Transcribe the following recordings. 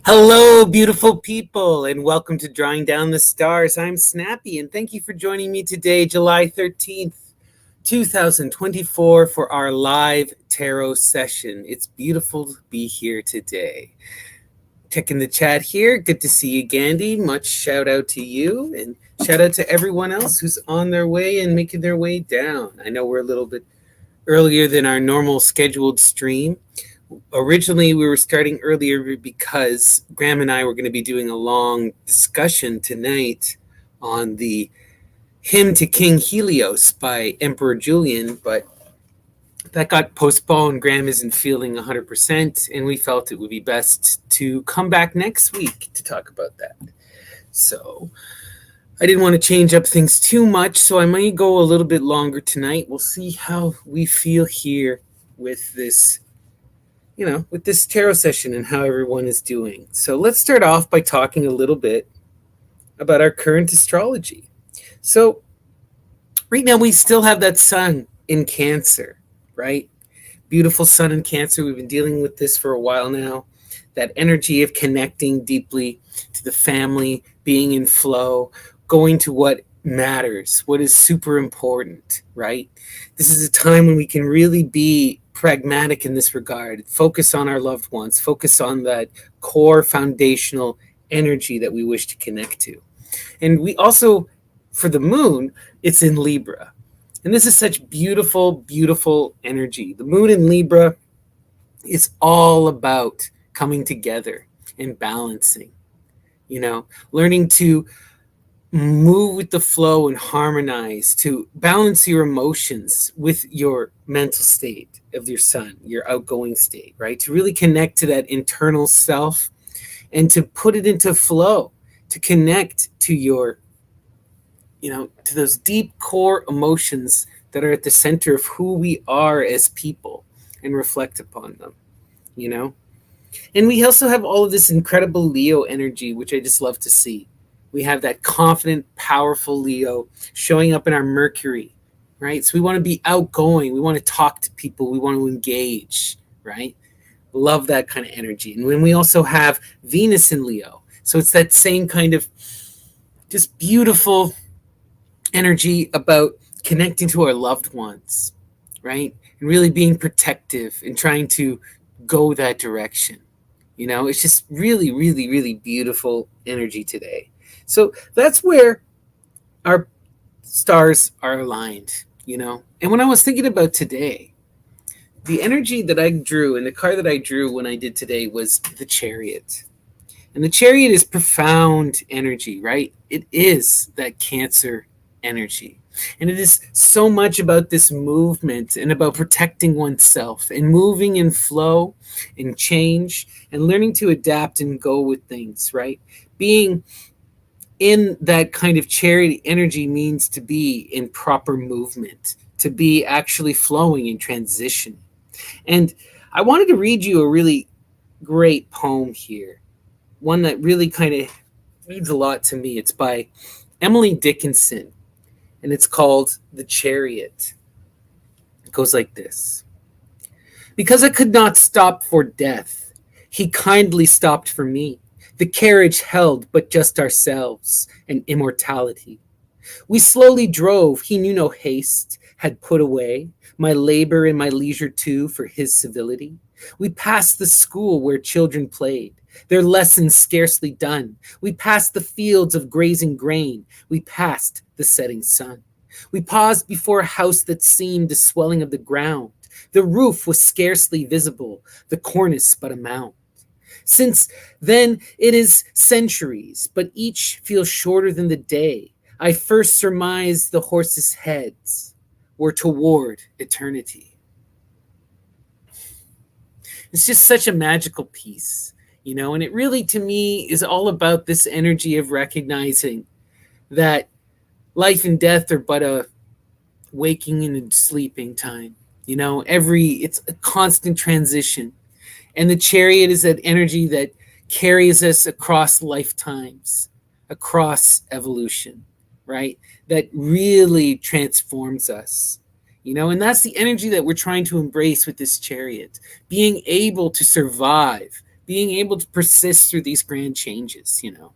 Hello, beautiful people, and welcome to Drawing Down the Stars. I'm Snappy, and thank you for joining me today, July 13th, 2024, for our live tarot session. It's beautiful to be here today. Checking the chat here. Good to see you, Gandhi. Much shout out to you, and shout out to everyone else who's on their way and making their way down. I know we're a little bit earlier than our normal scheduled stream. Originally, we were starting earlier because Graham and I were going to be doing a long discussion tonight on the Hymn to King Helios by Emperor Julian, but that got postponed. Graham isn't feeling 100%, and we felt it would be best to come back next week to talk about that. So I didn't want to change up things too much, so I might go a little bit longer tonight. We'll see how we feel here with this with this tarot session and how everyone is doing. So let's start off by talking a little bit about our current astrology. So right now we still have that sun in Cancer, right? Beautiful sun in Cancer. We've been dealing with this for a while now. That energy of connecting deeply to the family, being in flow, going to what matters, what is super important, right? This is a time when we can really be pragmatic in this regard, focus on our loved ones, focus on that core foundational energy that we wish to connect to. And we also, for the moon, it's in Libra. And this is such beautiful, beautiful energy. The moon in Libra is all about coming together and balancing, learning to move with the flow and harmonize, to balance your emotions with your mental state of your sun, your outgoing state, right? To really connect to that internal self and to put it into flow, to connect to your, to those deep core emotions that are at the center of who we are as people and reflect upon them, And we also have all of this incredible Leo energy, which I just love to see. We have that confident, powerful Leo showing up in our Mercury, right? So we want to be outgoing. We want to talk to people. We want to engage, right? Love that kind of energy. And then we also have Venus in Leo. So it's that same kind of just beautiful energy about connecting to our loved ones, right? And really being protective and trying to go that direction. It's just really, really, really beautiful energy today. So that's where our stars are aligned, And when I was thinking about today, the energy that I drew and the card that I drew when I did today was the Chariot. And the Chariot is profound energy, right? It is that Cancer energy. And it is so much about this movement and about protecting oneself and moving in flow and change and learning to adapt and go with things, right? Being in that kind of Chariot energy means to be in proper movement, to be actually flowing in transition. And I wanted to read you a really great poem here, one that really kind of means a lot to me. It's by Emily Dickinson, and it's called The Chariot. It goes like this. Because I could not stop for death, he kindly stopped for me. The carriage held but just ourselves and immortality. We slowly drove, he knew no haste, had put away my labor and my leisure too for his civility. We passed the school where children played, their lessons scarcely done. We passed the fields of grazing grain. We passed the setting sun. We paused before a house that seemed a swelling of the ground. The roof was scarcely visible, the cornice but a mound. Since then it is centuries, but each feels shorter than the day. I first surmised the horses' heads were toward eternity. It's just such a magical piece, and it really, to me, is all about this energy of recognizing that life and death are but a waking and sleeping time. It's a constant transition. And the Chariot is that energy that carries us across lifetimes, across evolution, right? That really transforms us, and that's the energy that we're trying to embrace with this Chariot, being able to survive being able to persist through these grand changes, you know.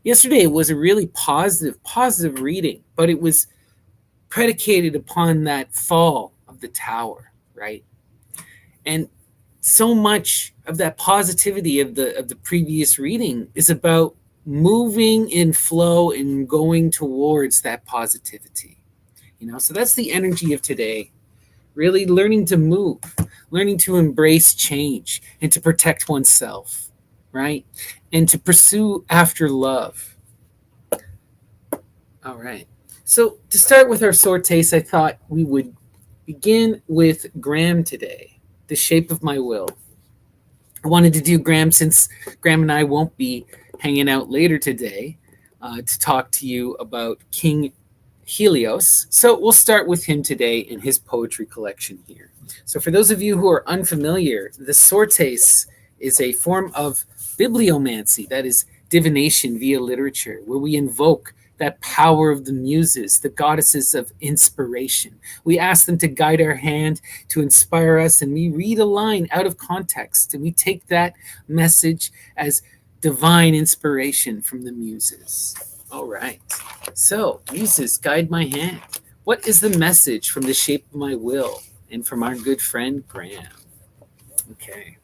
Yesterday was a really positive reading, but it was predicated upon that fall of the tower, right? And so much of that positivity of the previous reading is about moving in flow and going towards that positivity. You know, so that's the energy of today. Really learning to move, learning to embrace change and to protect oneself, right? And to pursue after love. All right. So to start with our sorties, I thought we would begin with Graham today, The Shape of My Will. I wanted to do Graham since Graham and I won't be hanging out later today to talk to you about King Helios. So we'll start with him today in his poetry collection here. So for those of you who are unfamiliar, the sortes is a form of bibliomancy, that is divination via literature, where we invoke that power of the muses, the goddesses of inspiration. We ask them to guide our hand, to inspire us, and we read a line out of context, and we take that message as divine inspiration from the muses. All right. So, muses, guide my hand. What is the message from The Shape of My Will and from our good friend Graham? Okay.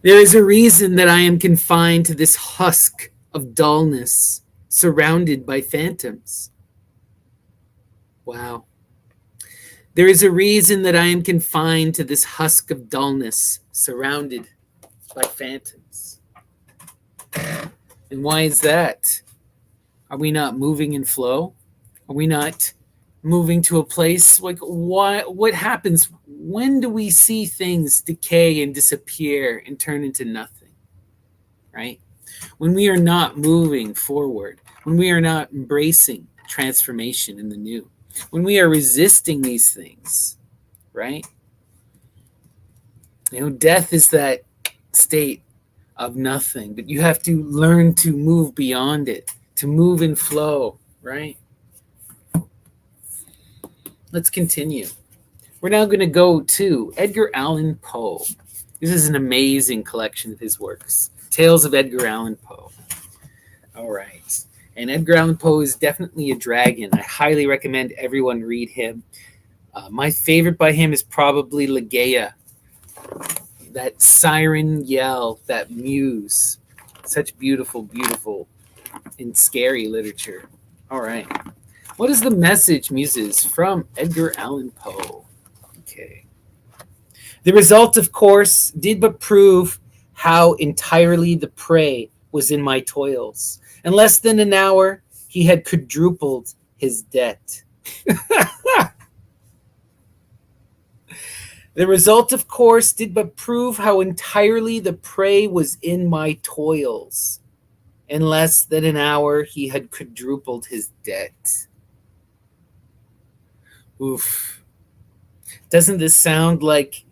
There is a reason that I am confined to this husk of dullness, surrounded by phantoms. Wow. There is a reason that I am confined to this husk of dullness, surrounded by phantoms. And why is that? Are we not moving in flow? Are we not moving to a place like what happens? When do we see things decay and disappear and turn into nothing? Right? When we are not moving forward, when we are not embracing transformation in the new, when we are resisting these things, right? You know, death is that state of nothing, but you have to learn to move beyond it, to move in flow, right? Let's continue. We're now going to go to Edgar Allan Poe. This is an amazing collection of his works. Tales of Edgar Allan Poe. All right. And Edgar Allan Poe is definitely a dragon. I highly recommend everyone read him. My favorite by him is probably Ligeia. That siren yell, that muse. Such beautiful, beautiful and scary literature. All right. What is the message, muses, from Edgar Allan Poe? Okay. The result, of course, did but prove how entirely the prey was in my toils. In less than an hour, he had quadrupled his debt. The result, of course, did but prove how entirely the prey was in my toils. In less than an hour, he had quadrupled his debt. Oof. Doesn't this sound like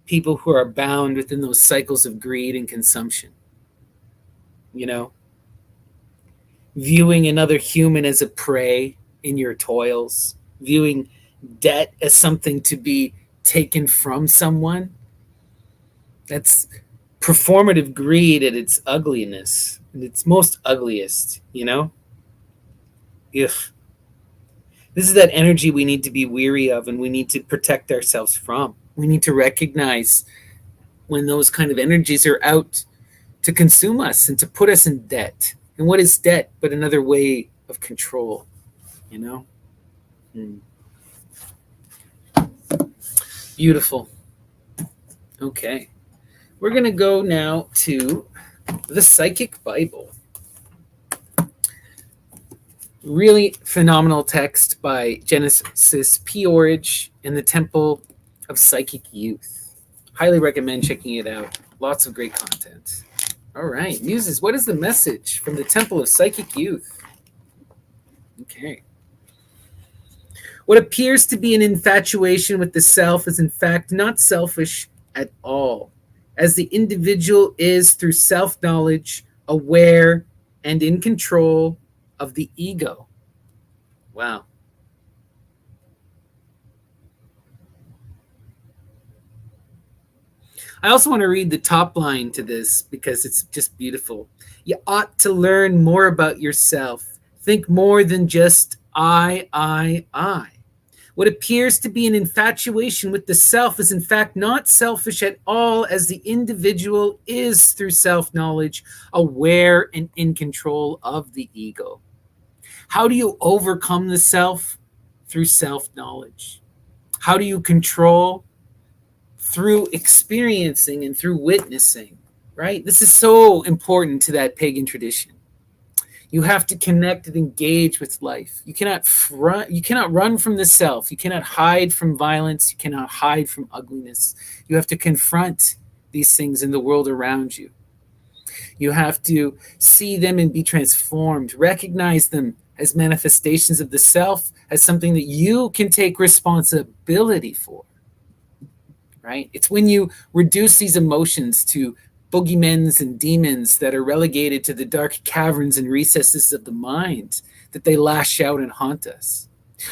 people who are bound within those cycles of greed and consumption? You know? Viewing another human as a prey in your toils, viewing debt as something to be taken from someone. That's performative greed at its ugliness, at its most ugliest, you know? Ugh. This is that energy we need to be weary of and we need to protect ourselves from. We need to recognize when those kind of energies are out to consume us and to put us in debt. And what is debt but another way of control, you know? Beautiful. Okay. We're going to go now to the Psychic Bible. Really phenomenal text by Genesis P. Orridge in the Temple of Psychic Youth. Highly recommend checking it out. Lots of great content. All right, muses, what is the message from the Temple of Psychic Youth? Okay. What appears to be an infatuation with the self is in fact not selfish at all, as the individual is through self-knowledge, aware, and in control of the ego. Wow. I also want to read the top line to this because it's just beautiful. You ought to learn more about yourself. Think more than just I. What appears to be an infatuation with the self is in fact not selfish at all, as the individual is, through self knowledge, aware and in control of the ego. How do you overcome the self? Through self knowledge. How do you control? Through experiencing and through witnessing, right? This is so important to that pagan tradition. You have to connect and engage with life. You cannot run from the self. You cannot hide from violence. You cannot hide from ugliness. You have to confront these things in the world around you. You have to see them and be transformed, recognize them as manifestations of the self, as something that you can take responsibility for. Right? It's when you reduce these emotions to boogeymens and demons that are relegated to the dark caverns and recesses of the mind that they lash out and haunt us.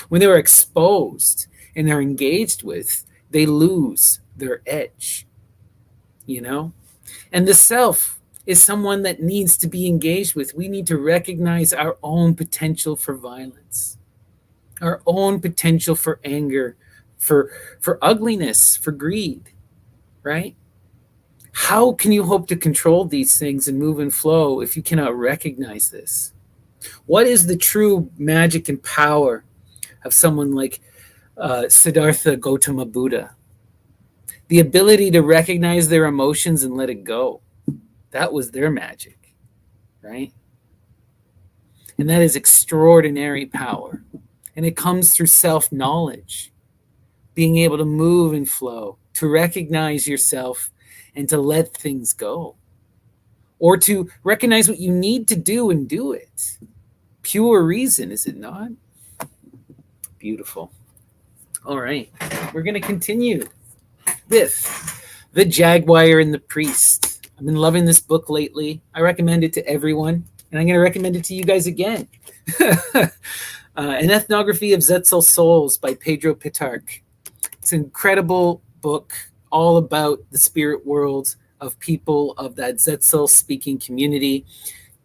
When they are exposed and they're engaged with, they lose their edge, you know? And the self is someone that needs to be engaged with. We need to recognize our own potential for violence, our own potential for anger, for ugliness, for greed, right? How can you hope to control these things and move and flow if you cannot recognize this? What is the true magic and power of someone like Siddhartha Gautama Buddha? The ability to recognize their emotions and let it go. That was their magic, right? And that is extraordinary power. And it comes through self-knowledge, being able to move and flow, to recognize yourself and to let things go, or to recognize what you need to do and do it. Pure reason, is it not? Beautiful. All right, we're going to continue with The Jaguar and the Priest. I've been loving this book lately. I recommend it to everyone, and I'm going to recommend it to you guys again. An Ethnography of Zetzel Souls by Pedro Pitarch. It's an incredible book all about the spirit world of people of that Zetzel speaking community.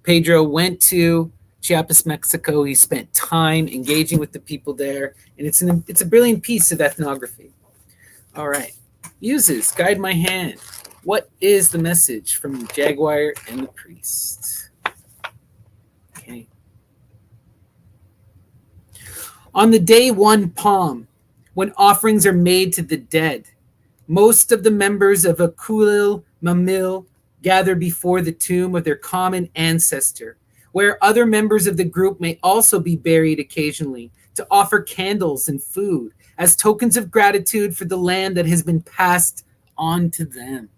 Pedro went to Chiapas, Mexico. He spent time engaging with the people there, and it's a brilliant piece of ethnography. All right. Muses, guide my hand. What is the message from the Jaguar and the Priest? Okay. On the day one palm, when offerings are made to the dead, most of the members of a Kulil Mamil gather before the tomb of their common ancestor, where other members of the group may also be buried occasionally, to offer candles and food as tokens of gratitude for the land that has been passed on to them.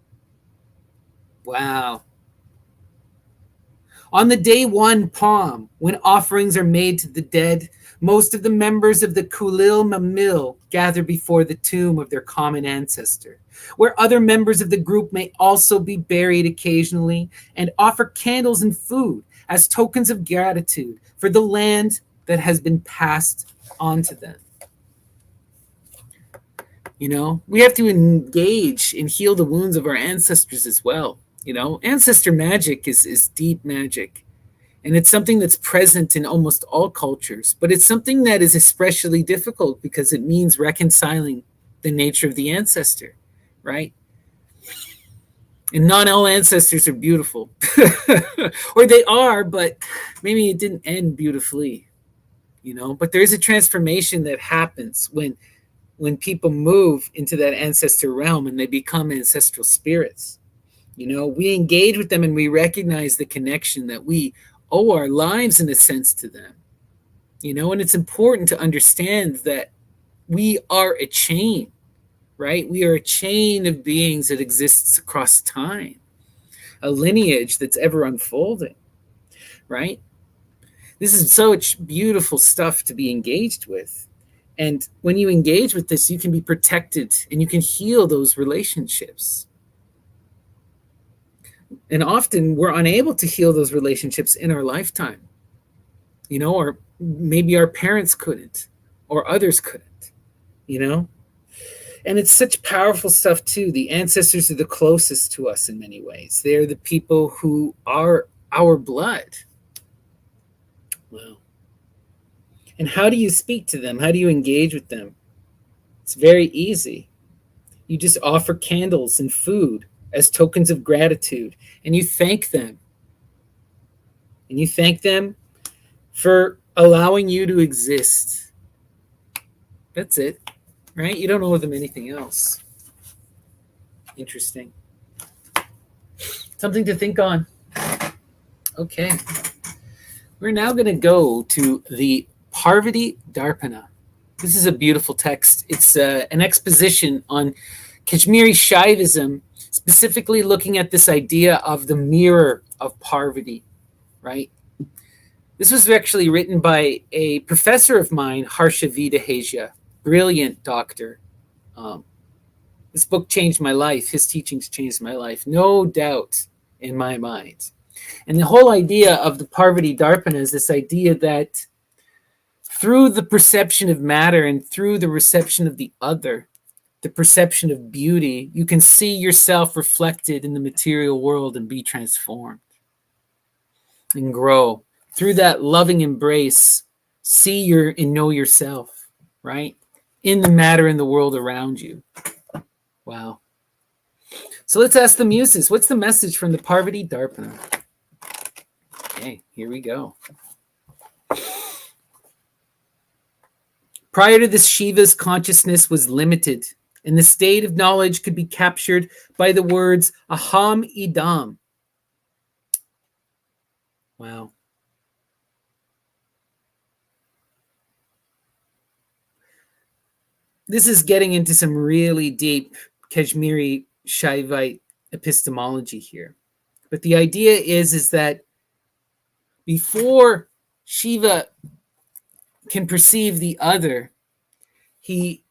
Wow. On the day one palm, when offerings are made to the dead, most of the members of the Kulil Mamil gather before the tomb of their common ancestor, where other members of the group may also be buried occasionally, and offer candles and food as tokens of gratitude for the land that has been passed on to them. You know, we have to engage and heal the wounds of our ancestors as well. You know, ancestor magic is deep magic. And it's something that's present in almost all cultures, but it's something that is especially difficult because it means reconciling the nature of the ancestor, right? And not all ancestors are beautiful. Or they are, but maybe it didn't end beautifully, you know? But there is a transformation that happens when people move into that ancestor realm and they become ancestral spirits. You know, we engage with them and we recognize the connection that we owe our lives in a sense to them, you know, and it's important to understand that we are a chain, right? We are a chain of beings that exists across time, a lineage that's ever unfolding, right? This is such beautiful stuff to be engaged with. And when you engage with this, you can be protected and you can heal those relationships. And often we're unable to heal those relationships in our lifetime, you know, or maybe our parents couldn't, or others couldn't, you know. And it's such powerful stuff too. The ancestors are the closest to us in many ways. They're the people who are our blood. Wow. And how do you speak to them? How do you engage with them? It's very easy. You just offer candles and food as tokens of gratitude, and you thank them. And you thank them for allowing you to exist. That's it, right? You don't owe them anything else. Interesting. Something to think on. Okay. We're now going to go to the Parvati Darpana. This is a beautiful text. It's an exposition on Kashmiri Shaivism, specifically looking at this idea of the mirror of Parvati, right? This was actually written by a professor of mine, Harsha Videhasia, brilliant doctor. This book changed my life. His teachings changed my life, no doubt in my mind. And the whole idea of the Parvati Darpana is this idea that through the perception of matter and through the reception of the other, the perception of beauty, you can see yourself reflected in the material world and be transformed and grow. Through that loving embrace, see and know yourself, right? In the matter in the world around you. Wow. So let's ask the muses, what's the message from the Parvati Darpana? Okay, here we go. Prior to this, Shiva's consciousness was limited, and the state of knowledge could be captured by the words aham idam. Wow. This is getting into some really deep Kashmiri Shaivite epistemology here. But the idea is that before Shiva can perceive the other, he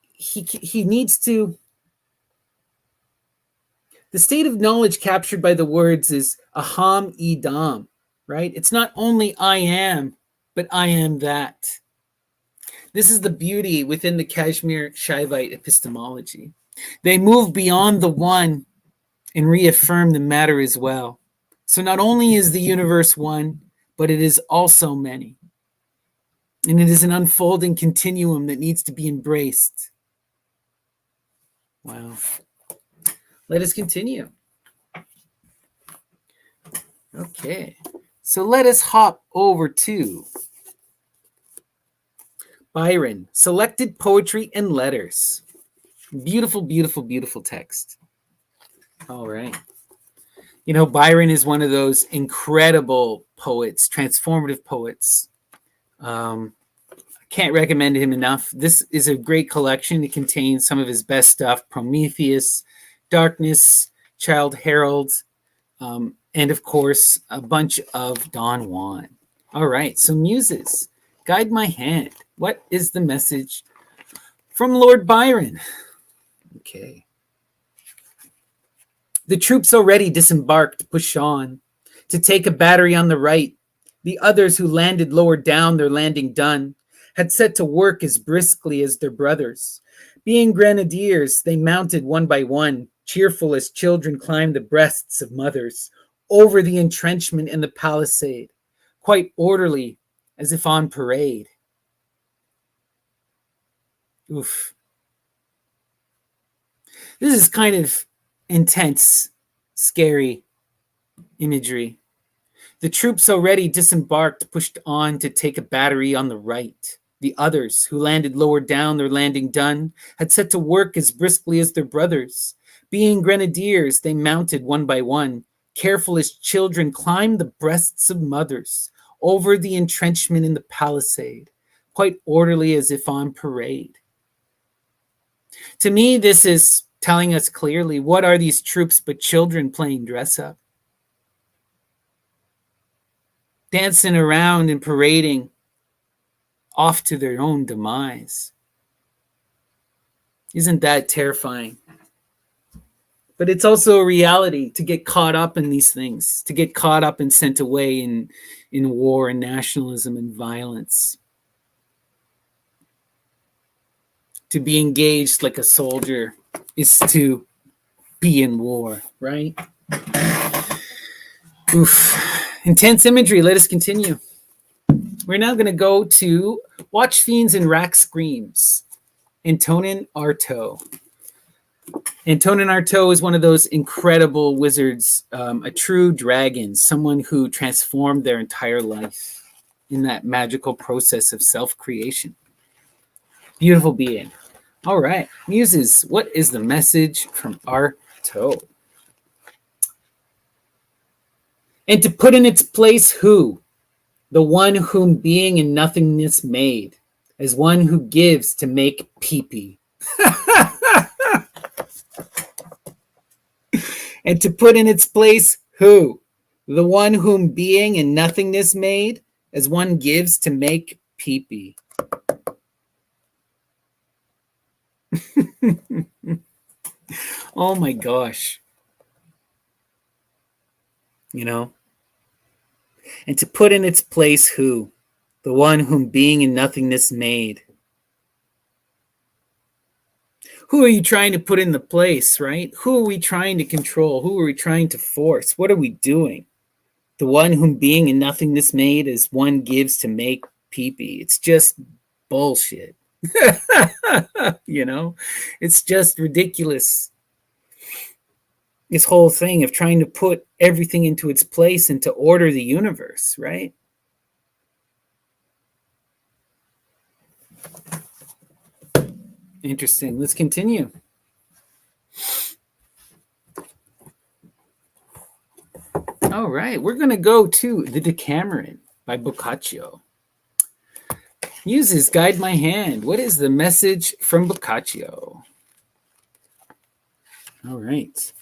needs to. The state of knowledge captured by the words is aham idam, right? It's not only I am, but I am that. This is the beauty within the Kashmir Shaivite epistemology. They move beyond the one and reaffirm the matter as well. So not only is the universe one, but it is also many. And it is an unfolding continuum that needs to be embraced. Wow. Let us continue. Okay. So let us hop over to Byron, Selected Poetry and Letters. Beautiful, beautiful, beautiful text. All right. You know, Byron is one of those incredible poets, transformative poets. I can't recommend him enough. This is a great collection. It contains some of his best stuff: Prometheus, Darkness, Childe Harold, and of course, a bunch of Don Juan. All right, so muses, guide my hand. What is the message from Lord Byron? Okay. The troops already disembarked push on to take a battery on the right. The others who landed lower down, their landing done, had set to work as briskly as their brothers. Being grenadiers, they mounted one by one, cheerful as children climbed the breasts of mothers, over the entrenchment and the palisade, quite orderly as if on parade. Oof. This is kind of intense, scary imagery. The troops already disembarked pushed on to take a battery on the right. The others, who landed lower down, their landing done, had set to work as briskly as their brothers. Being grenadiers, they mounted one by one, careful as children climbed the breasts of mothers, over the entrenchment in the palisade, quite orderly as if on parade. To me, this is telling us clearly, what are these troops but children playing dress up? Dancing around and parading off to their own demise. Isn't that terrifying? But it's also a reality to get caught up in these things, to get caught up and sent away in war and nationalism and violence. To be engaged like a soldier is to be in war, right? Oof. Intense imagery. Let us continue. We're now going to go to Watch Fiends and Rack Screams. Antonin Artaud. Antonin Artaud is one of those incredible wizards, a true dragon, someone who transformed their entire life in that magical process of self-creation. Beautiful being. All right, muses, what is the message from Artaud? And to put in its place who? The one whom being and nothingness made, as one who gives to make pee-pee. And to put in its place who? The one whom being and nothingness made, as one gives to make pee-pee. Oh my gosh. You know? And to put in its place who? The one whom being and nothingness made. Who are you trying to put in the place, right? Who are we trying to control? Who are we trying to force? What are we doing? The one whom being and nothingness made as one gives to make pee-pee. It's just bullshit. You know? It's just ridiculous. This whole thing of trying to put everything into its place and to order the universe, right? Interesting. Let's continue. All right, we're going to go to The Decameron by Boccaccio. Muses, guide my hand. What is the message from Boccaccio? All right.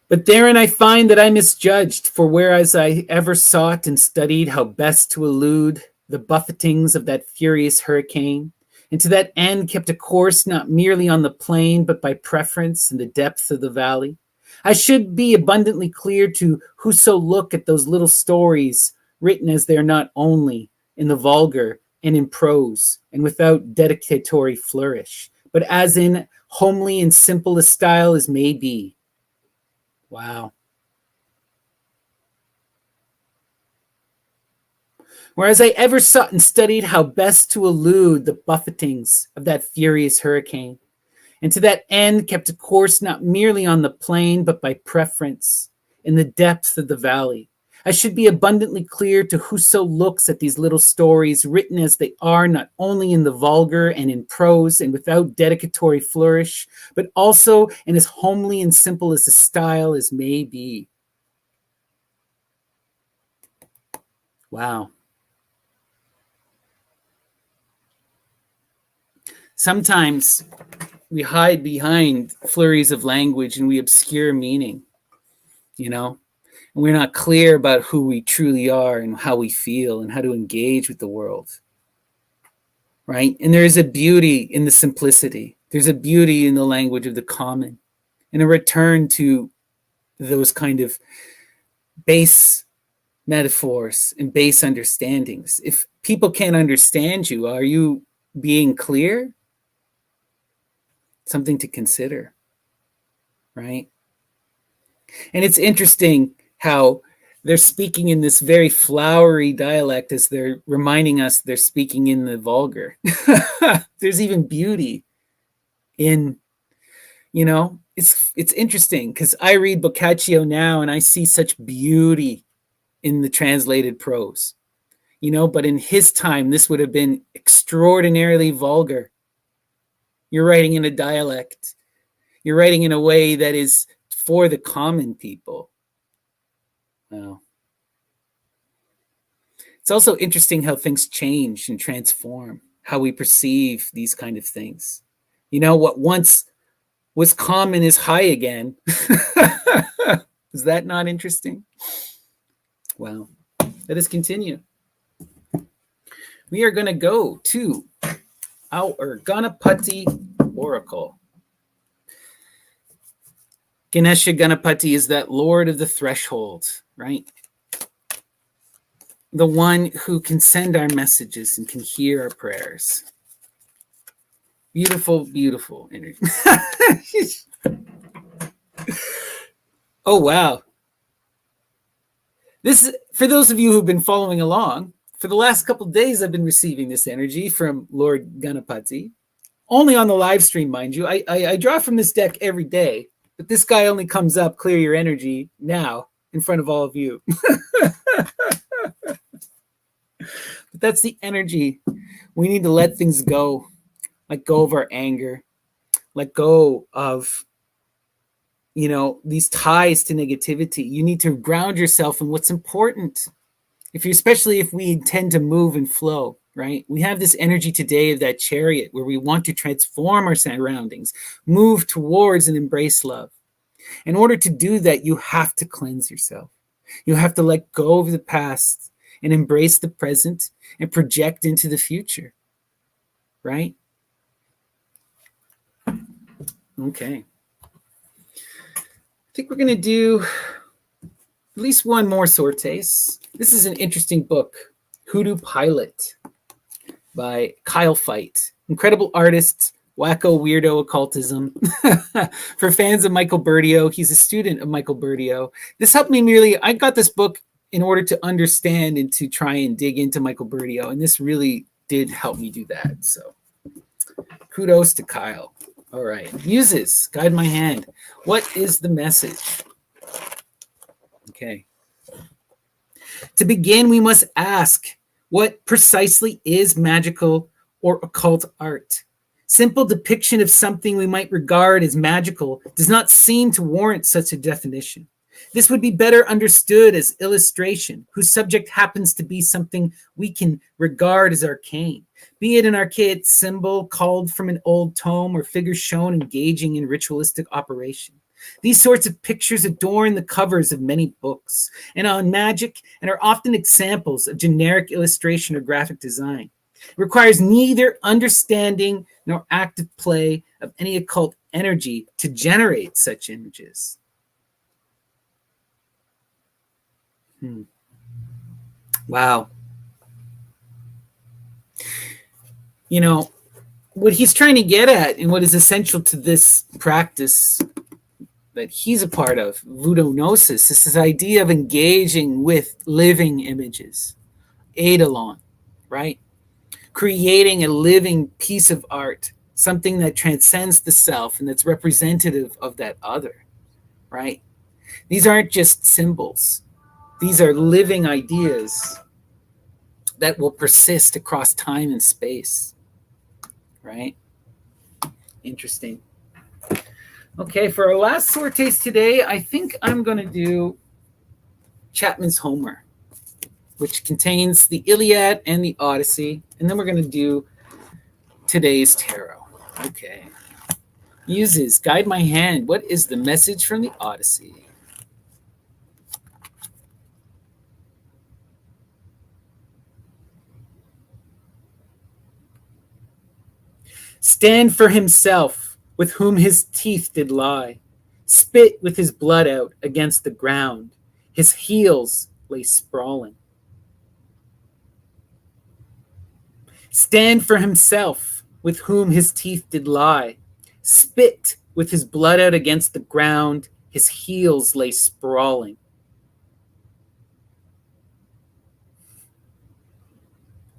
But therein I find that I misjudged, for whereas I ever sought and studied how best to elude the buffetings of that furious hurricane, and to that end kept a course not merely on the plain, but by preference in the depths of the valley, I should be abundantly clear to whoso look at those little stories written as they are not only in the vulgar and in prose and without dedicatory flourish, but as in homely and simple a style as may be. Wow. Whereas I ever sought and studied how best to elude the buffetings of that furious hurricane, and to that end kept a course not merely on the plain, but by preference in the depths of the valley, I should be abundantly clear to whoso looks at these little stories written as they are, not only in the vulgar and in prose and without dedicatory flourish, but also in as homely and simple as a style as may be. Wow. Sometimes we hide behind flurries of language and we obscure meaning, you know, and we're not clear about who we truly are and how we feel and how to engage with the world, right? And there is a beauty in the simplicity. There's a beauty in the language of the common, and a return to those kind of base metaphors and base understandings. If people can't understand you, are you being clear? Something to consider, right? And it's interesting how they're speaking in this very flowery dialect as they're reminding us they're speaking in the vulgar. There's even beauty in, you know, it's interesting because I read Boccaccio now and I see such beauty in the translated prose, you know, but in his time, this would have been extraordinarily vulgar. You're writing in a dialect. You're writing in a way that is for the common people. Wow. It's also interesting how things change and transform, how we perceive these kind of things. You know, what once was common is high again. Is that not interesting? Well, let us continue. We are going to go to our Ganapati Oracle. Ganesha Ganapati is that Lord of the Threshold, right? the one who can send our messages and can hear our prayers. Beautiful, beautiful energy. Oh, wow. This is, for those of you who've been following along, for the last couple of days, I've been receiving this energy from Lord Ganapati. Only on the live stream, mind you. I draw from this deck every day, but this guy only comes up, clear your energy, now in front of all of you. But that's the energy. We need to let things go. Let go of our anger. Let go of, these ties to negativity. You need to ground yourself in what's important. Especially if we intend to move and flow, right? We have this energy today of that chariot where we want to transform our surroundings, move towards and embrace love. In order to do that, you have to cleanse yourself. You have to let go of the past and embrace the present and project into the future, right? Okay. I think we're going to do at least one more sortes. This is an interesting book, Hoodoo Pilot by Kyle Feit. Incredible artist, wacko weirdo occultism. For fans of Michael Berdio, he's a student of Michael Berdio. This helped me I got this book in order to understand and to try and dig into Michael Berdio, and this really did help me do that. So kudos to Kyle. All right. Muses, guide my hand. What is the message? Okay. To begin, we must ask, what precisely is magical or occult art? Simple depiction of something we might regard as magical does not seem to warrant such a definition. This would be better understood as illustration, whose subject happens to be something we can regard as arcane, be it an archaic symbol culled from an old tome or figures shown engaging in ritualistic operation. These sorts of pictures adorn the covers of many books and on magic and are often examples of generic illustration or graphic design. It requires neither understanding nor active play of any occult energy to generate such images. Wow. What he's trying to get at and what is essential to this practice that he's a part of, voodoo gnosis, is this idea of engaging with living images, eidolon, right? Creating a living piece of art, something that transcends the self and that's representative of that other, right? These aren't just symbols. These are living ideas that will persist across time and space, right? Interesting. Okay, for our last sortes today, I think I'm going to do Chapman's Homer, which contains the Iliad and the Odyssey, and then we're going to do today's tarot. Okay. Muses, guide my hand. What is the message from the Odyssey? Stand for himself, with whom his teeth did lie, spit with his blood out against the ground, his heels lay sprawling. Stand for himself, with whom his teeth did lie, spit with his blood out against the ground, his heels lay sprawling.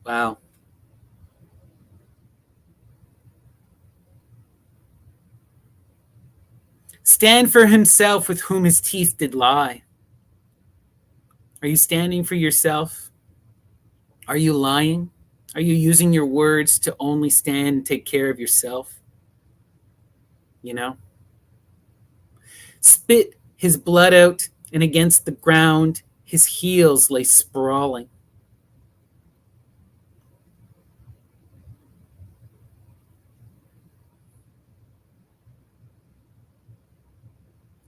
Wow. Stand for himself, with whom his teeth did lie. Are you standing for yourself? Are you lying? Are you using your words to only stand and take care of yourself? Spit his blood out, and against the ground, his heels lay sprawling.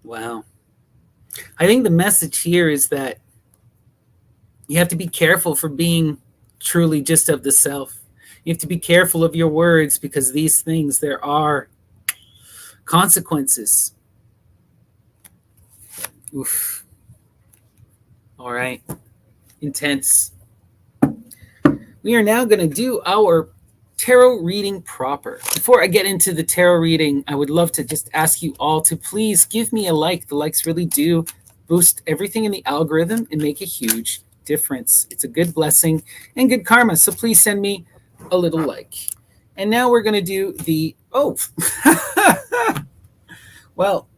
Wow. I think the message here is that you have to be careful for being truly just of the self. You have to be careful of your words because these things, there are consequences. Oof. All right. Intense. We are now going to do our tarot reading proper. Before I get into the tarot reading, I would love to just ask you all to please give me a like. The likes really do boost everything in the algorithm and make a huge difference. It's a good blessing and good karma. So please send me a little like. And now we're going to do the, oh, well,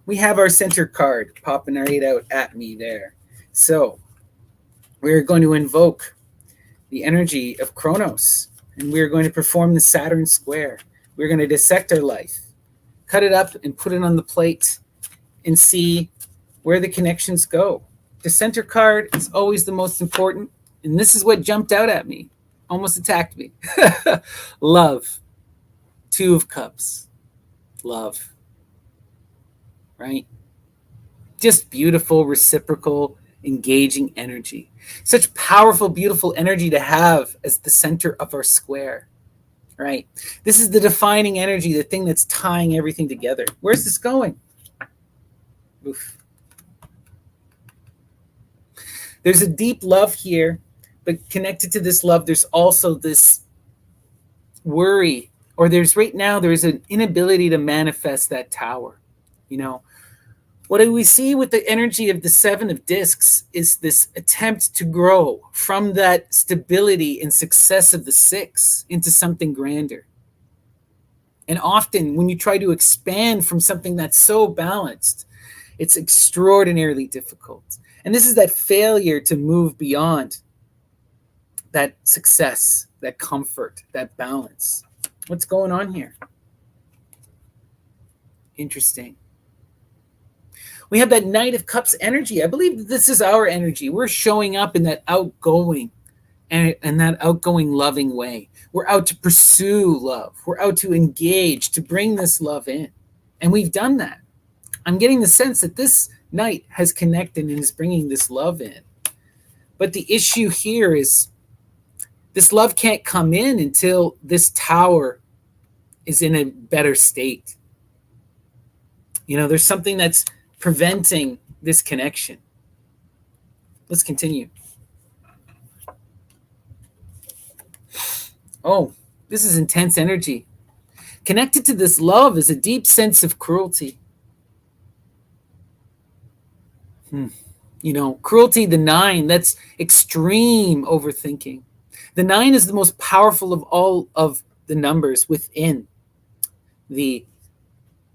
we have our center card popping right out at me there. So we're going to invoke the energy of Kronos, and we're going to perform the Saturn square. We're going to dissect our life, cut it up and put it on the plate and see where the connections go. The center card is always the most important, and this is what jumped out at me, almost attacked me. Love. 2 of Cups. Love. Right? Just beautiful, reciprocal, engaging energy. Such powerful, beautiful energy to have as the center of our square. Right? This is the defining energy, the thing that's tying everything together. Where's this going? Oof. There's a deep love here, but connected to this love, there's also this worry, or there's an inability to manifest that tower. You know, what we see with the energy of the 7 of discs is this attempt to grow from that stability and success of the 6 into something grander. And often when you try to expand from something that's so balanced, it's extraordinarily difficult. And this is that failure to move beyond that success, that comfort, that balance. What's going on here? Interesting. We have that Knight of Cups energy. I believe this is our energy. We're showing up in that outgoing and that outgoing, loving way. We're out to pursue love. We're out to engage, to bring this love in. And we've done that. I'm getting the sense that this Knight has connected and is bringing this love in. But the issue here is this love can't come in until this tower is in a better state. You know, there's something that's preventing this connection. Let's continue. Oh, this is intense energy. Connected to this love is a deep sense of cruelty. You know, cruelty, the 9, that's extreme overthinking. The 9 is the most powerful of all of the numbers within the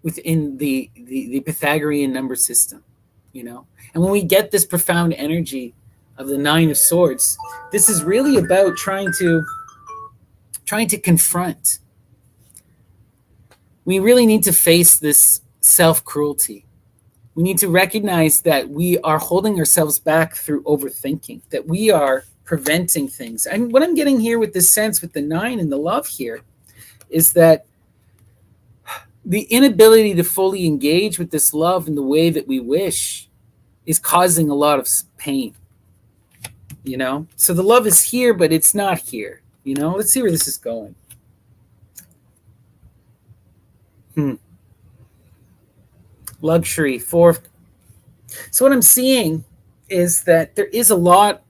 Pythagorean number system, you know. And when we get this profound energy of the 9 of Swords, this is really about trying to confront. We really need to face this self-cruelty. We need to recognize that we are holding ourselves back through overthinking, that we are preventing things. And what I'm getting here with this sense with the 9 and the love here is that the inability to fully engage with this love in the way that we wish is causing a lot of pain, you know? So the love is here, but it's not here, you know? Let's see where this is going. Luxury, 4. So what I'm seeing is that there is a lot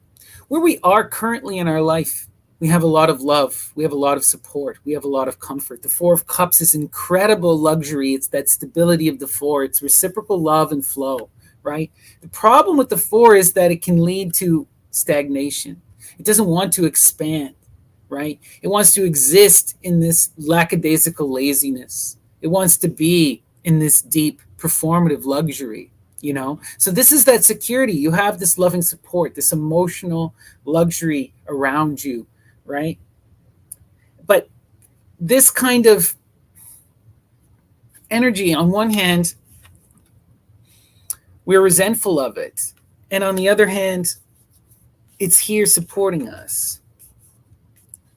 where we are currently in our life. We have a lot of love. We have a lot of support. We have a lot of comfort. The 4 of Cups is incredible luxury. It's that stability of the 4. It's reciprocal love and flow, right? The problem with the 4 is that it can lead to stagnation. It doesn't want to expand, right? It wants to exist in this lackadaisical laziness. It wants to be in this deep performative luxury, you know? So this is that security. You have this loving support, this emotional luxury around you, right? But this kind of energy, on one hand, we're resentful of it. And on the other hand, it's here supporting us.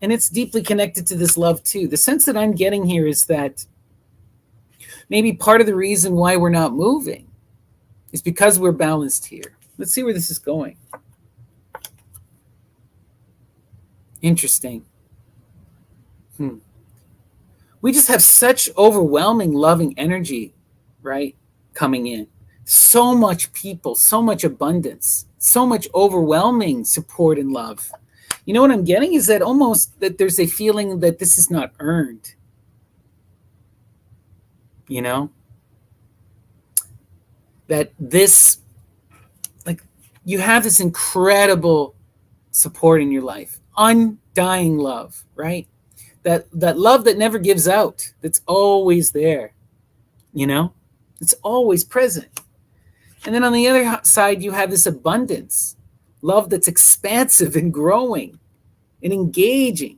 And it's deeply connected to this love too. The sense that I'm getting here is that maybe part of the reason why we're not moving is because we're balanced here. Let's see where this is going. Interesting. We just have such overwhelming loving energy, right, coming in. So much people, so much abundance, so much overwhelming support and love. You know what I'm getting is that almost that there's a feeling that this is not earned. You know, that this, like, you have this incredible support in your life, undying love, right? That love that never gives out, that's always there, you know, it's always present. And then on the other side, you have this abundance, love that's expansive and growing and engaging,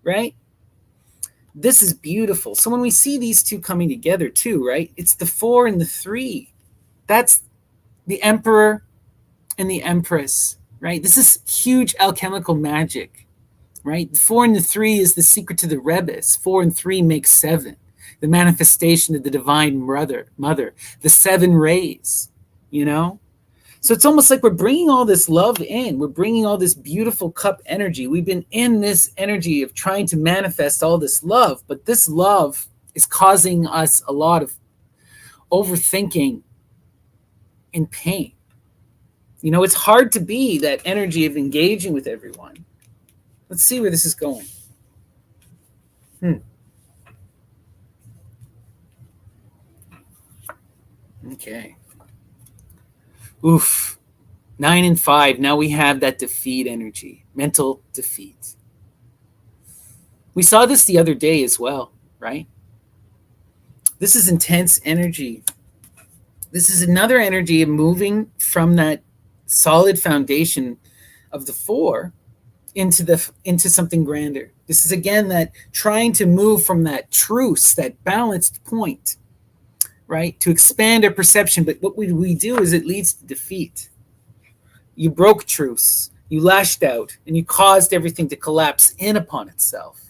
right? This is beautiful. So when we see these two coming together too, right, it's the 4 and the 3. That's the emperor and the empress, right? This is huge alchemical magic, right? The 4 and the 3 is the secret to the rebus. 4 and 3 make 7, the manifestation of the divine mother, the 7 rays, you know? So it's almost like we're bringing all this love in. We're bringing all this beautiful cup energy. We've been in this energy of trying to manifest all this love, but this love is causing us a lot of overthinking and pain. You know, it's hard to be that energy of engaging with everyone. Let's see where this is going. Okay. Oof. 9 and 5. Now we have that defeat energy, mental defeat. We saw this the other day as well, right? This is intense energy. This is another energy of moving from that solid foundation of the 4 into something grander. This is again that trying to move from that truce, that balanced point, right, to expand our perception. But what we do is it leads to defeat. You broke truce, you lashed out, and you caused everything to collapse in upon itself.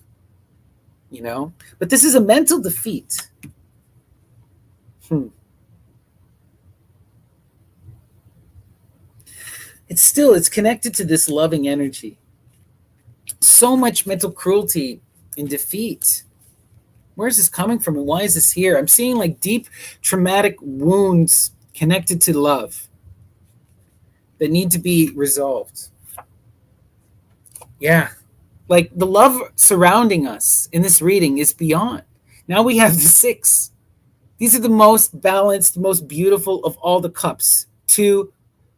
You know, but this is a mental defeat. It's connected to this loving energy. So much mental cruelty and defeat. Where's this coming from and why is this here? I'm seeing like deep traumatic wounds connected to love that need to be resolved. Yeah. Like the love surrounding us in this reading is beyond. Now we have the 6. These are the most balanced, most beautiful of all the cups. 2,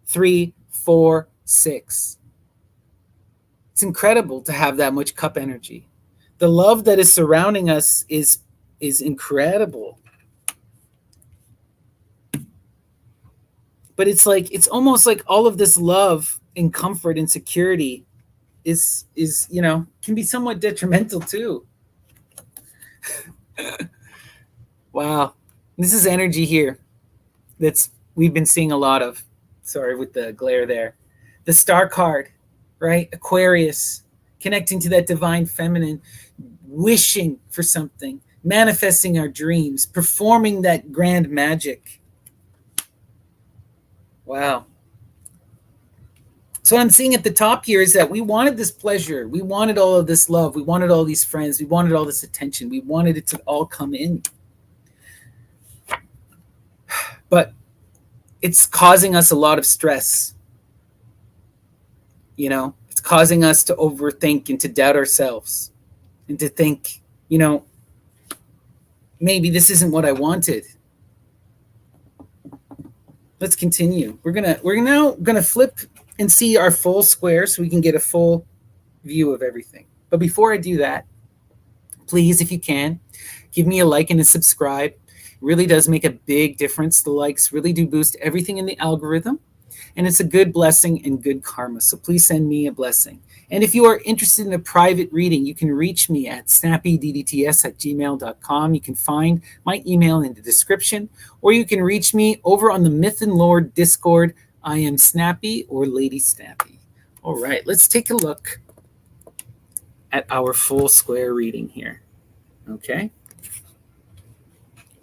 3, 4, 6. It's incredible to have that much cup energy. The love that is surrounding us is incredible. But it's almost like all of this love and comfort and security is can be somewhat detrimental too. Wow. This is energy here that's we've been seeing a lot of. Sorry with the glare there. The star card, right? Aquarius, connecting to that divine feminine, wishing for something, manifesting our dreams, performing that grand magic. Wow. So what I'm seeing at the top here is that we wanted this pleasure. We wanted all of this love. We wanted all these friends. We wanted all this attention. We wanted it to all come in. But it's causing us a lot of stress. You know, it's causing us to overthink and to doubt ourselves and to think, maybe this isn't what I wanted. Let's continue. We're now gonna flip and see our full square so we can get a full view of everything. But before I do that, please, if you can, give me a like and a subscribe. It really does make a big difference. The likes really do boost everything in the algorithm, and it's a good blessing and good karma. So please send me a blessing. And if you are interested in a private reading, you can reach me at snappyddts@gmail.com. You can find my email in the description, or you can reach me over on the Myth and Lore Discord. I am Snappy or Lady Snappy. All right, let's take a look at our full square reading here. Okay.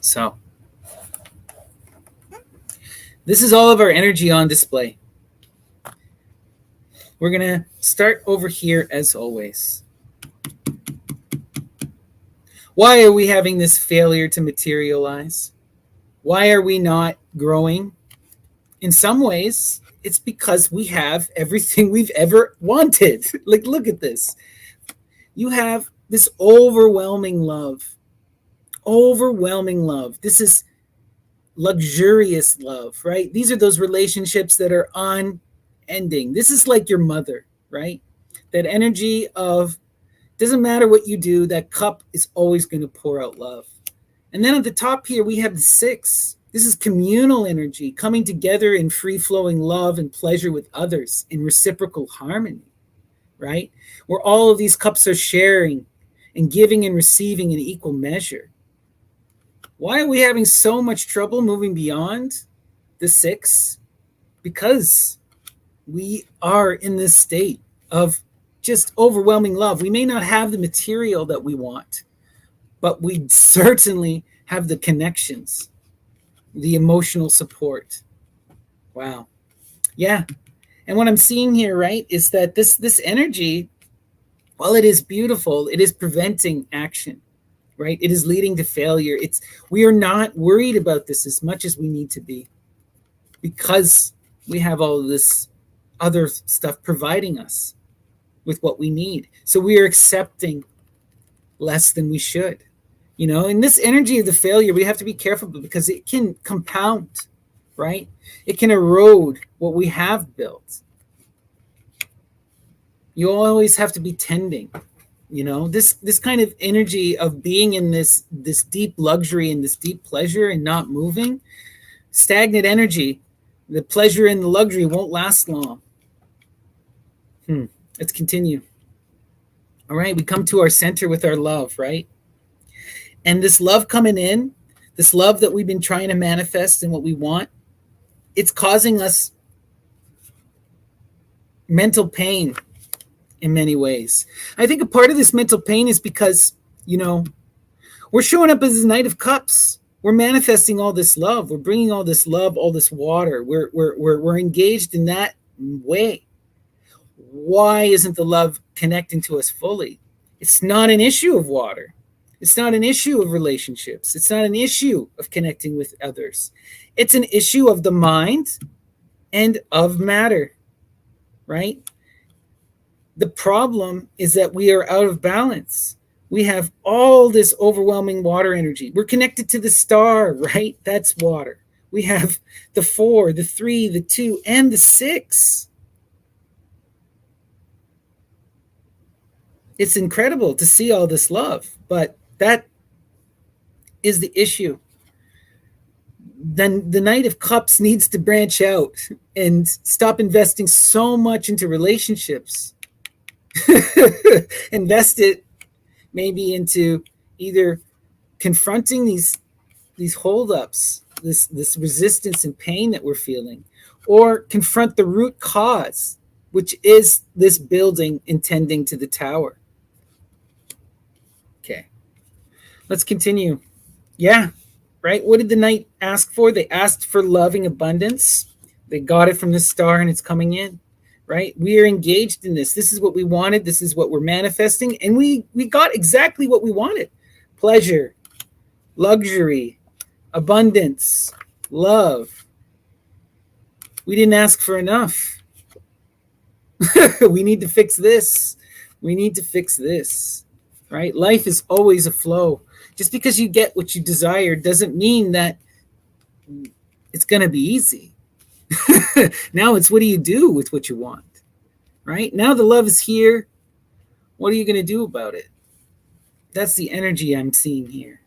So this is all of our energy on display. We're going to start over here as always. Why are we having this failure to materialize? Why are we not growing? In some ways, It's because we have everything we've ever wanted. Like, look at this. You have this overwhelming love. Overwhelming love. This is luxurious love, right? These are those relationships that are unending. This is like your mother, right? That energy of doesn't matter what you do, that cup is always going to pour out love. And then at the top here, we have the 6. This is communal energy coming together in free flowing love and pleasure with others in reciprocal harmony, right? Where all of these cups are sharing and giving and receiving in equal measure. Why are we having so much trouble moving beyond the 6? Because we are in this state of just overwhelming love. We may not have the material that we want, but we certainly have the connections, the emotional support. Wow. Yeah. And what I'm seeing here, right, is that this energy, while it is beautiful, it is preventing action, right? It is leading to failure. We are not worried about this as much as we need to be because we have all of this other stuff providing us with what we need. So we are accepting less than we should. In this energy of the failure, we have to be careful because it can compound, right? It can erode what we have built. You always have to be tending, this kind of energy of being in this deep luxury and this deep pleasure and not moving, stagnant energy. The pleasure and the luxury won't last long. Let's continue. All right, we come to our center with our love, right? And this love coming in, this love that we've been trying to manifest and what we want, it's causing us mental pain in many ways. I think a part of this mental pain is because, we're showing up as the Knight of Cups. We're manifesting all this love. We're bringing all this love, all this water. We're engaged in that way. Why isn't the love connecting to us fully? It's not an issue of water. It's not an issue of relationships. It's not an issue of connecting with others. It's an issue of the mind and of matter, right? The problem is that we are out of balance. We have all this overwhelming water energy. We're connected to the star, right? That's water. We have the 4, the 3, the 2, and the 6. It's incredible to see all this love, but that is the issue. Then the Knight of Cups needs to branch out and stop investing so much into relationships. Invest it maybe into either confronting these holdups, this resistance and pain that we're feeling, or confront the root cause, which is this building intending to the tower. Okay, let's continue. Yeah, right? What did the Knight ask for? They asked for loving abundance. They got it from the star and it's coming in, right? We are engaged in this. This is what we wanted. This is what we're manifesting. And we got exactly what we wanted. Pleasure, luxury, abundance, love. We didn't ask for enough. We need to fix this. We need to fix this, right? Life is always a flow. Just because you get what you desire doesn't mean that it's going to be easy. Now it's what do you do with what you want, right? Now the love is here. What are you going to do about it? That's the energy I'm seeing here.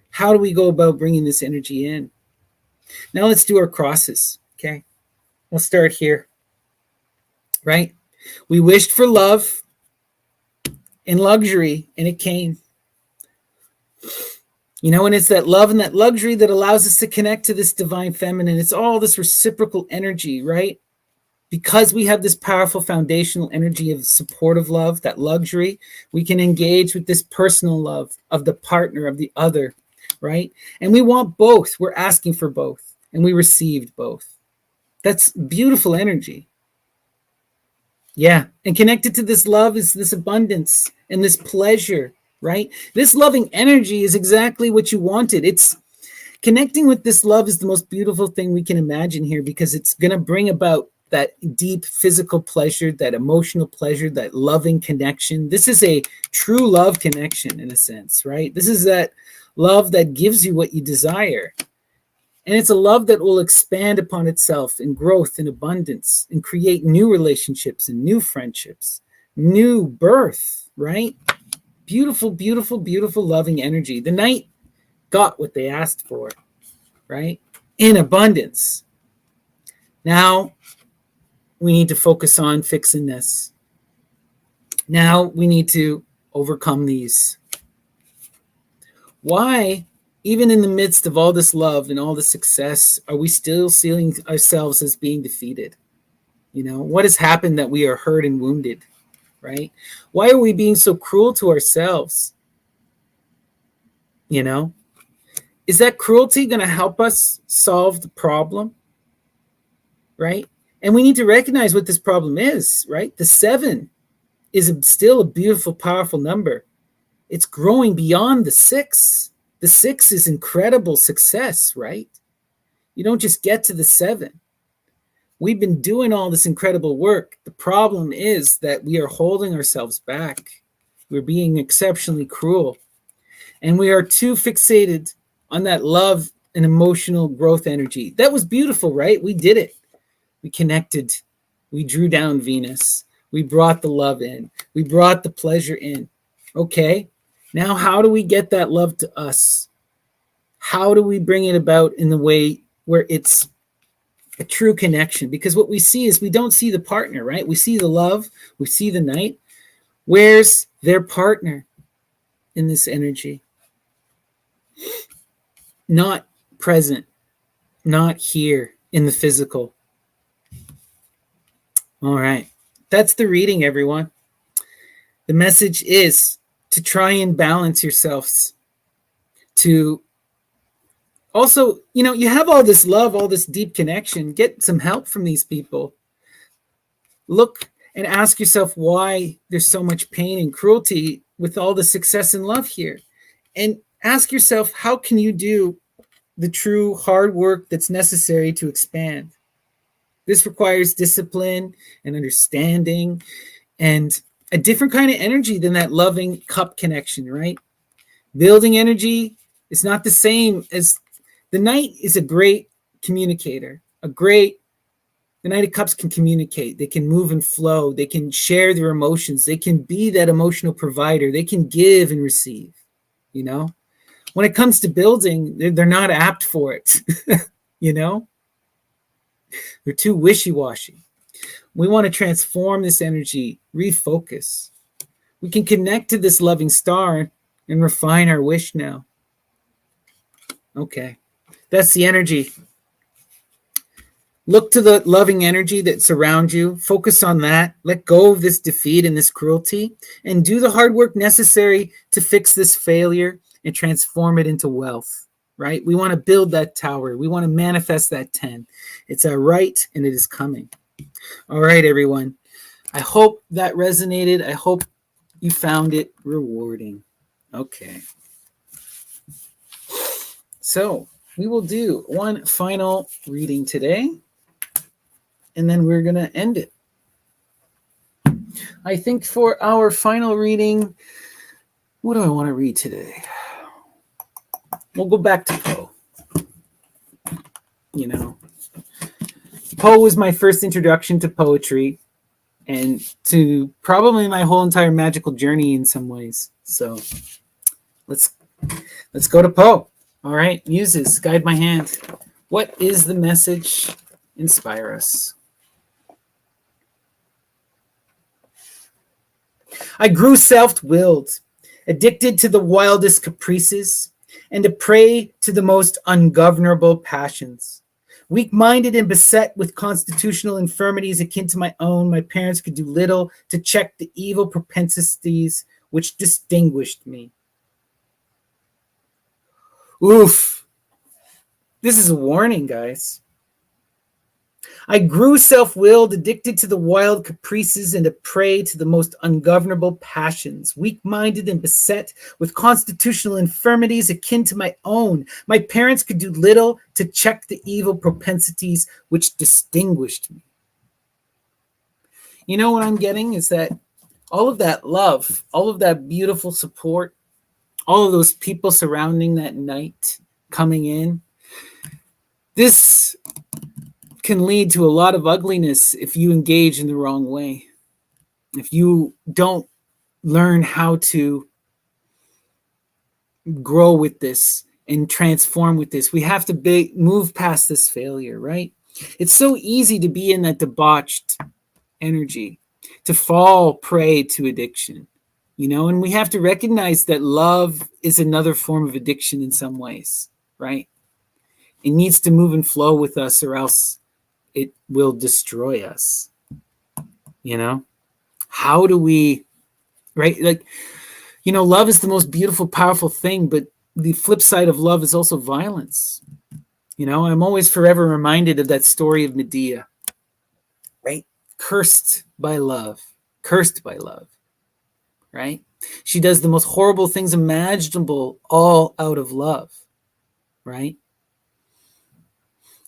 How do we go about bringing this energy in? Now let's do our crosses, okay? We'll start here, right? We wished for love and luxury, and it came. And it's that love and that luxury that allows us to connect to this divine feminine. It's all this reciprocal energy, right? Because we have this powerful foundational energy of supportive love, that luxury, we can engage with this personal love of the partner, of the other, right? And we want both. We're asking for both, and we received both. That's beautiful energy. Yeah, and connected to this love is this abundance and this pleasure, right? This loving energy is exactly what you wanted. It's Connecting with this love is the most beautiful thing we can imagine here, because it's going to bring about that deep physical pleasure, that emotional pleasure, that loving connection. This is a true love connection in a sense, right? This is that love that gives you what you desire. And it's a love that will expand upon itself in growth and abundance and create new relationships and new friendships, new birth, right? Beautiful, beautiful, beautiful loving energy. The night got what they asked for, right? In abundance. Now we need to focus on fixing this. Now we need to overcome these. Why, even in the midst of all this love and all the success, are we still seeing ourselves as being defeated? You know, what has happened that we are hurt and wounded, right? Why are we being so cruel to ourselves? You know, is that cruelty going to help us solve the problem? Right? And we need to recognize what this problem is, right? The 7 is still a beautiful, powerful number. It's growing beyond the 6. The 6 is incredible success, right? You don't just get to the 7. We've been doing all this incredible work. The problem is that we are holding ourselves back. We're being exceptionally cruel. And we are too fixated on that love and emotional growth energy. That was beautiful, right? We did it. We connected. We drew down Venus. We brought the love in. We brought the pleasure in. Okay, now how do we get that love to us? How do we bring it about in the way where it's a true connection? Because what we see is we don't see the partner, right? We see the love. We see the night. Where's their partner in this energy? Not present, not here in the physical. All right. That's the reading, everyone. The message is to try and balance yourselves. To also, you know, you have all this love, all this deep connection. Get some help from these people. Look and ask yourself why there's so much pain and cruelty with all the success and love here. And ask yourself, how can you do the true hard work that's necessary to expand? This requires discipline and understanding and a different kind of energy than that loving cup connection, right? Building energy is not the same as the Knight is a great communicator. The Knight of Cups can communicate. They can move and flow. They can share their emotions. They can be that emotional provider. They can give and receive, you know? When it comes to building, they're not apt for it, you know? They're too wishy-washy. We want to transform this energy, refocus. We can connect to this loving star and refine our wish now. Okay, that's the energy. Look to the loving energy that surrounds you. Focus on that. Let go of this defeat and this cruelty and do the hard work necessary to fix this failure and transform it into wealth, right? We want to build that tower. We want to manifest that 10. It's our right and it is coming. All right, everyone. I hope that resonated. I hope you found it rewarding. Okay. So we will do one final reading today, and then we're going to end it. I think for our final reading, what do I want to read today? We'll go back to Poe. You know, Poe was my first introduction to poetry and to probably my whole entire magical journey in some ways. So let's go to Poe. All right, muses, guide my hand. What is the message? Inspire us. I grew self-willed, addicted to the wildest caprices, and a prey to the most ungovernable passions. Weak-minded and beset with constitutional infirmities akin to my own, my parents could do little to check the evil propensities which distinguished me. Oof. This is a warning, guys. I grew self-willed, addicted to the wild caprices and a prey to the most ungovernable passions, weak-minded and beset with constitutional infirmities akin to my own. My parents could do little to check the evil propensities which distinguished me. You know what I'm getting is that all of that love, all of that beautiful support, all of those people surrounding that night coming in, this can lead to a lot of ugliness if you engage in the wrong way. If you don't learn how to grow with this and transform with this, we have to move past this failure, right? It's so easy to be in that debauched energy, to fall prey to addiction, and we have to recognize that love is another form of addiction in some ways, right? It needs to move and flow with us, or else it will destroy us. How do we, right? Love is the most beautiful, powerful thing, but the flip side of love is also violence. I'm always forever reminded of that story of Medea, right? Cursed by love, right? She does the most horrible things imaginable, all out of love, right?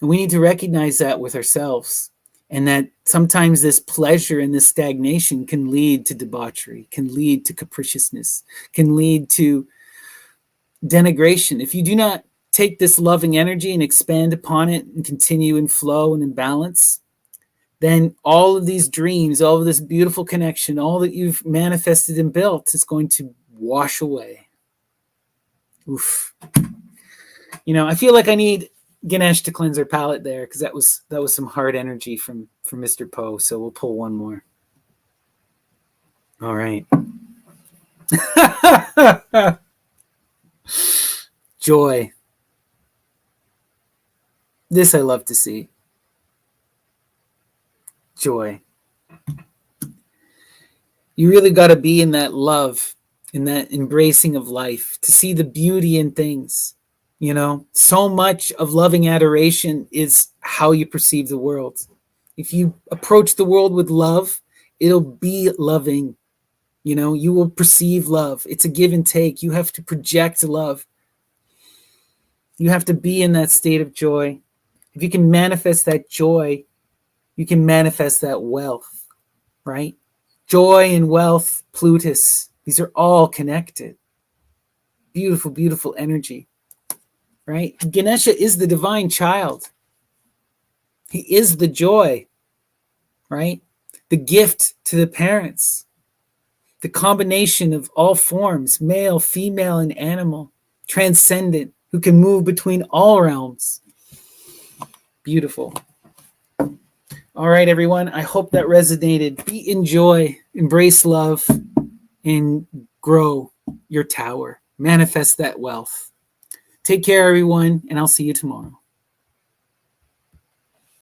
And we need to recognize that with ourselves, and that sometimes this pleasure and this stagnation can lead to debauchery, can lead to capriciousness, can lead to denigration. If you do not take this loving energy and expand upon it and continue in flow and in balance, then all of these dreams, all of this beautiful connection, all that you've manifested and built is going to wash away. Oof. I feel like I need Ganesh to cleanse our palate there, because that was some hard energy from Mr. Poe. So we'll pull one more. All right. Joy. This I love to see. Joy. You really got to be in that love, in that embracing of life, to see the beauty in things. So much of loving adoration is how you perceive the world. If you approach the world with love, it'll be loving. You will perceive love. It's a give and take. You have to project love. You have to be in that state of joy. If you can manifest that joy, you can manifest that wealth, right? Joy and wealth, Plutus, these are all connected. Beautiful, beautiful energy. Right? Ganesha is the divine child. He is the joy, right? The gift to the parents. The combination of all forms, male, female, and animal, transcendent, who can move between all realms. Beautiful. All right, everyone. I hope that resonated. Be in joy, embrace love, and grow your tower. Manifest that wealth. Take care, everyone, and I'll see you tomorrow.